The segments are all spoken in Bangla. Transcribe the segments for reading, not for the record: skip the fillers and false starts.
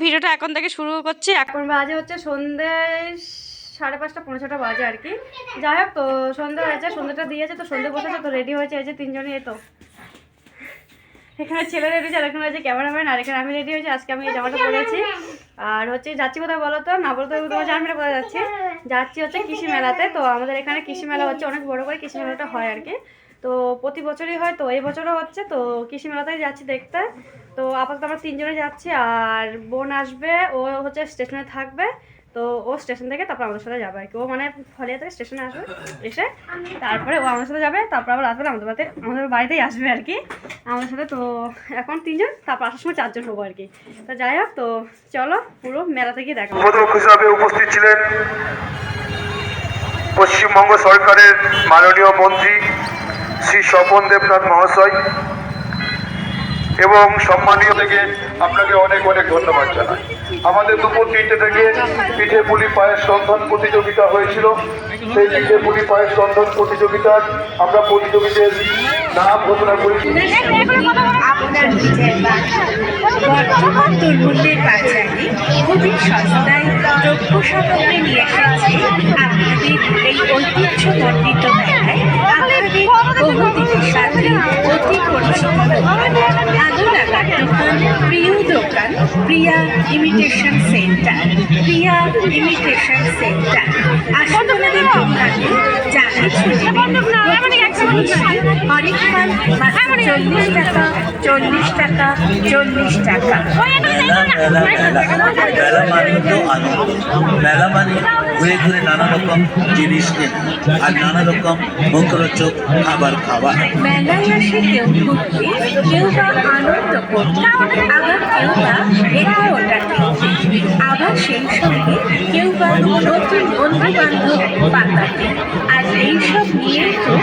ভিডিওটা এখন থেকে শুরু করছি। এখন বাজে হচ্ছে সন্ধ্যে 5:30 পৌনে 6টা বাজে আর কি। যাই হোক, তো সন্ধ্যা হয়েছে, সন্ধ্যাটা দিয়েছে, তো সন্ধ্যে বসেছে, তো রেডি হয়েছে। এই যে তিনজনই, এই তো এখানে ছেলে রেডি হয়েছে, আর এখানে হয়েছে ক্যামেরাম্যান, আর এখানে আমি রেডি হয়েছি। আজকে আমি এই জামাটা পরেছি। আর হচ্ছে যাচ্ছি কোথায় বলো তো, না বলতে তোমার জানবে না কোথায় যাচ্ছি। যাচ্ছি হচ্ছে কৃষি মেলাতে। তো আমাদের এখানে কৃষি মেলা হচ্ছে, অনেক বড় করে কৃষি মেলাটা হয় আর কি। তো প্রতি বছরই হয়, তো এই বছরও হচ্ছে। তো কৃষি মেলাতেই যাচ্ছি দেখতে। তো আপাতত আমরা তিনজনে যাচ্ছি, আর বোন আসবে, ও হচ্ছে স্টেশনে থাকবে। তো ও স্টেশন থেকে তারপর আমাদের সাথে যাবে আর কি। ও মানে ফলিয়া থেকে স্টেশনে আসবে, এসে তারপরে ও আমাদের সাথে যাবে, তারপর আবার রাতবেলা আমাদের বাড়িতেই আসবে আর কি আমাদের সাথে। তো এখন তিনজন, তারপর আসার সময় 4জন হবো আর কি। তো যাই হোক, তো চলো পুরো মেলা থেকে দেখা। উদ্বোধক হিসাবে উপস্থিত ছিলেন পশ্চিমবঙ্গ সরকারের মাননীয় মন্ত্রী শ্রী স্বপন দেবনাথ মহাশয় এবং সম্মানীয় থেকে আপনাকে অনেক অনেক ধন্যবাদ জানাই। আমাদের দুপুর 3টে থেকে পিঠে পুলি পায়েস রন্ধন প্রতিযোগিতা হয়েছিল। সেই পিঠে পুলি পায়েস রন্ধন প্রতিযোগিতার আমরা প্রতিযোগীদের নাম ঘোষণা করেছি। আপনার নিজের বাসা বর্তমান দুর্মূল্যের বাজারে খুবই সস্তায় দ্রব্য সামগ্রী নিয়ে এসেছে আপনাদের এই ঐতিহ্যমণ্ডিত মেলায়। আপনাদের বহুদিনের সাথে অতি পরিচিত ভালো লাগার দোকান, প্রিয় দোকান প্রিয়া ইমিটেশন সেন্টার। প্রিয়া ইমিটেশন সেন্টার আসলে আমাদের দোকানে যা কিছু অনেক মাল মাত্র 40 টাকা 40 টাকা 40 টাকা। মেলা মানে তো আনন্দ, মেলা মানে ঘুরে ঘুরে নানা রকম জিনিস কেনা আর নানা রকম মুখরোচক খাবার খাওয়া। মেলায় আসে কেউ ঘুরতে, কেউ বা আনন্দ করতে, আবার কেউ বা এটা ওটা কিনতে, আবার সেই সঙ্গে কেউ বা নতুন বন্ধু বান্ধব পাতাতে। আর এইসব নিয়েই তো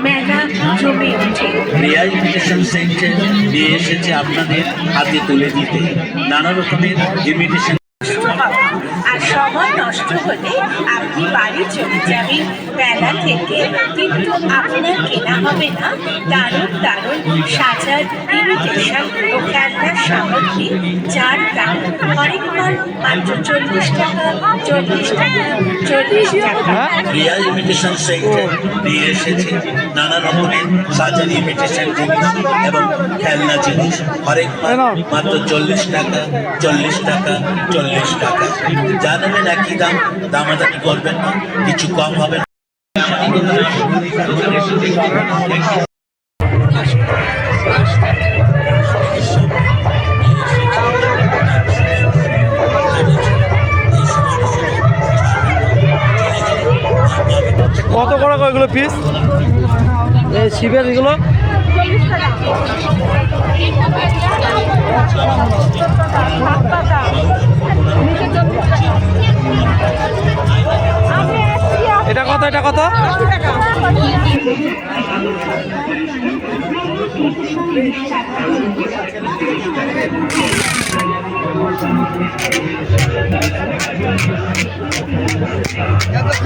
মেলা জমে ওঠে। প্রিয়া ইমিটেশন সেন্টার নিয়ে এসেছে আপনাদের হাতে তুলে দিতে নানা রকমের ইমিটেশন। আর সময় নষ্ট হলে আপনি বাড়ি চলে যাবেন মেলা থেকে, কিন্তু আপনার কেনা হবে না দারুণ দারুণ সাজার ইমিটেশন ও খেলনার সামগ্রী, যার দাম অনেকবার মাত্র 40 টাকা 40 টাকা 40 টাকা। প্রিয়া ইমিটেশন সেন্টার নিয়ে এসেছে নানা রকমের সাজার ইমিটেশন জিনিস এবং খেলনা জিনিস, হরেকবার মাত্র 40 টাকা 40 টাকা 40 টাকা। যা নেবেন একই দাম, দামাদামি করবেন না, কিছু কম হবে না। কত করে এগুলো পিস? এই শিবের এগুলো এটা কত? এটা কত?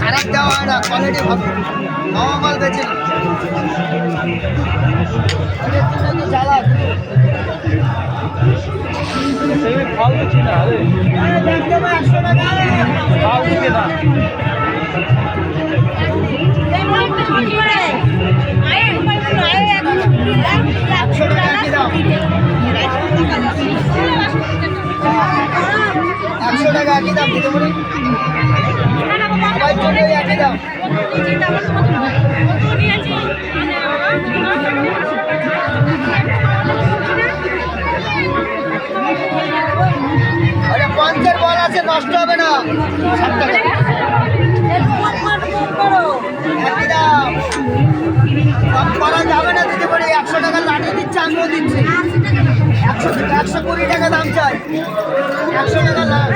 খারাপ দেওয়া হয় না, কোয়ালিটি ভালো, নওয়া মাল বেচে না। ফল দিচ্ছি না, আরে ফল দিচ্ছি না। একশো টাকা একই দাম দিতে পারি, সবাই জন্য একই দাম। আরে 5-এর বল আছে, নষ্ট হবে না। 7 টাকা একই দাম, কম করা যাবে না। দিতে পারি 100 টাকা লাঠি দিচ্ছে, আমিও দিচ্ছি। 120 টাকা দাম চাই, 100 টাকা লাভ।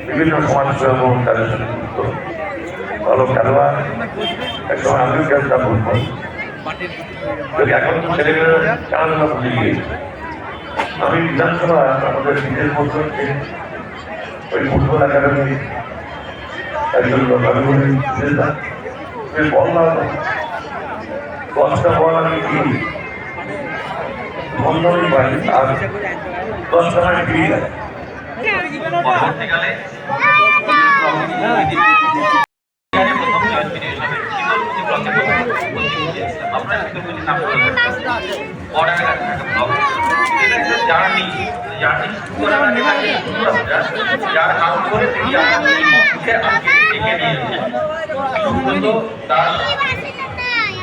বিভিন্ন সমাজকর্ম তাদের সাথে যুক্ত ভালো খেলোয়াড়। একসময় আমিও খেলতাম ফুটবল, এখন ছেলেমেয়েরা খেলাধুলা ভুলে গিয়েছে। আমি বিধানসভা আমাদের নিজের মধ্যে ওই ফুটবল একাডেমি একজন বললাম কষ্ট বলার কি বন্ধনই পাই আর 10 টাকা ফ্রি দেয় পরবর্তীকালে যার হাত করে তিনি মধ্যে আজকে ডেকে নিয়েছেন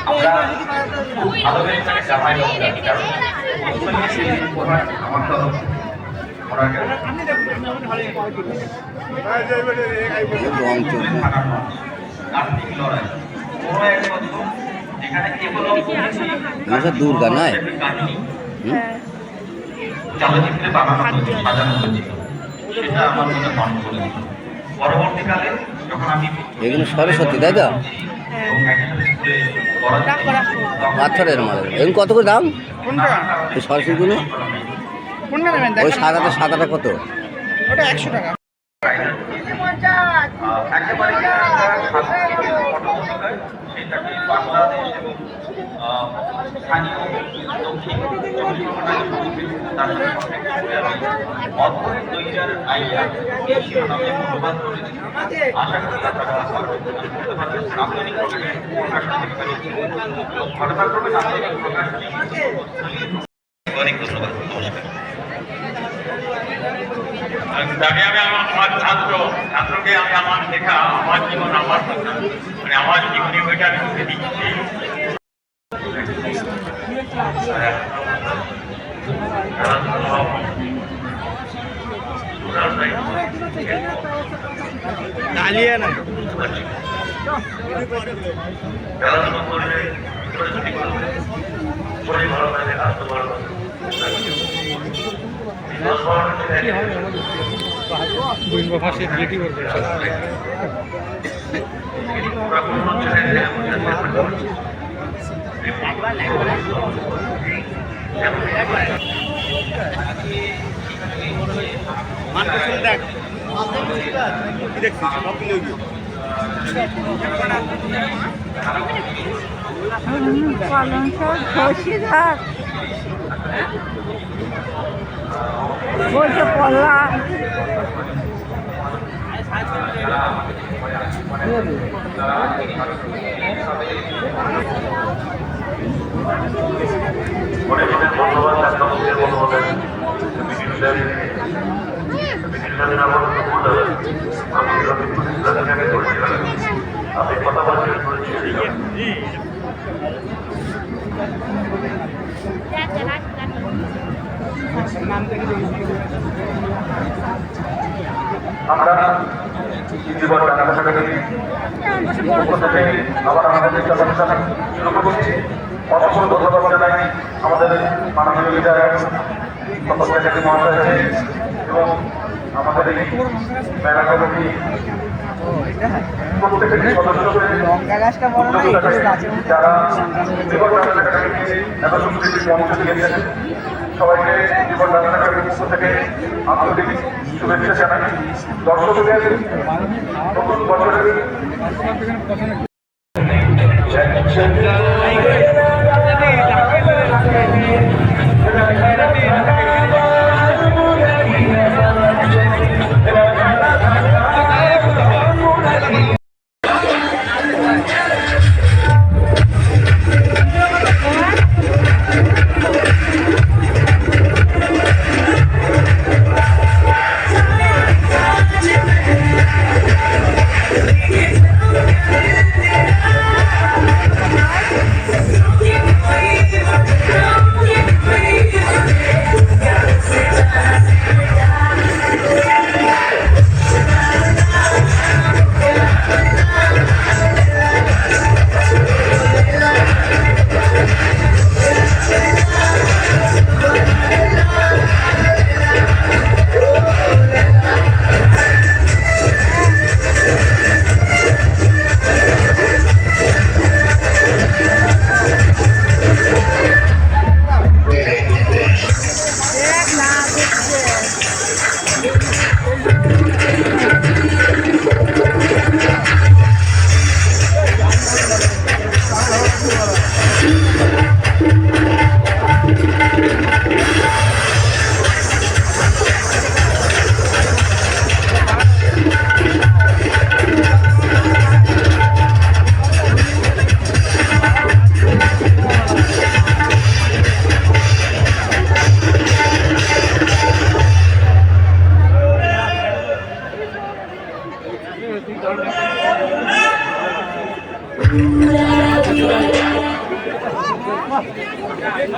আমরা আলোকের সাথে জামাই কারণ আমার তো ওনাকে আর্থিক লড়াই কোনো এক বছর যেখানে কেবল দুর্গা নয় চলচ্চিত্রে বানানো হয়েছে সাজানো হয়েছিল সেটা আমার মনে মন করে দিল পরবর্তীকালে যখন আমি এগুলো সরস্বতী তাই তো পাথরের মাল এগুলো কত করে দাম এই সরস্বতীগুলো ওই সাদাটা কত ওটা 100 টাকা একেবারে সেটাকে বাংলাদেশ এবং স্থানীয় দক্ষিণ চব্বিশ পরগনার অদ্ভুত তৈরির আইডিয়া এই শিরোনামে অনুবাদ করেছি আশা করি আপনারা নান্দনিক প্রকাশনী ঘটনাক্রমে নান্দনিক প্রকাশনী অনেক ধন্যবাদ নমস্কার তাকে আমি আমার ছাত্রকে আমি আমার লেখা আমার জীবন আমার মানে আমার জীবনী বইটা আমি মুখে দিচ্ছি খেলাধুলো করলে ছোটাছুটি করলে শরীর ভালো থাকে স্বাস্থ্য ভালো থাকে বলছে পড়লা আপনি কথা বলছেন আমরা জীবন আবার আমাদের শুরু করছি অসংখ্য ধন্যবাদ জানাই আমাদের মাননীয় বিধায়ক মহাশয় এবং আমাদের এই মেলা কমিটি প্রত্যেকের সদস্যদের যারা এত সুন্দর মঞ্চ দিয়েছেন সবাইকে জীবন রান্নাঘরের পক্ষ থেকে আন্তরিক শুভেচ্ছা জানাই দর্শকদের নতুন বছরের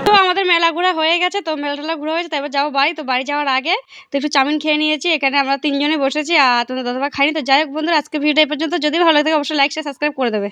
তো আমাদের মেলা ঘোরা হয়ে গেছে, তো মেলা টেলা ঘোরা হয়েছে, তারপর যাবো বাড়ি। তো বাড়ি যাওয়ার আগে তো একটু চাউমিন খেয়ে নিয়েছি, এখানে আমরা 3 জনে বসেছি, আর তোমাদের দাদাভাই খাইনি। তো যাই হোক বন্ধুরা, আজকে ভিডিও এই পর্যন্ত। যদি ভালো লাগে অবশ্যই লাইক শেয়ার সাবস্ক্রাইব করে দেবে।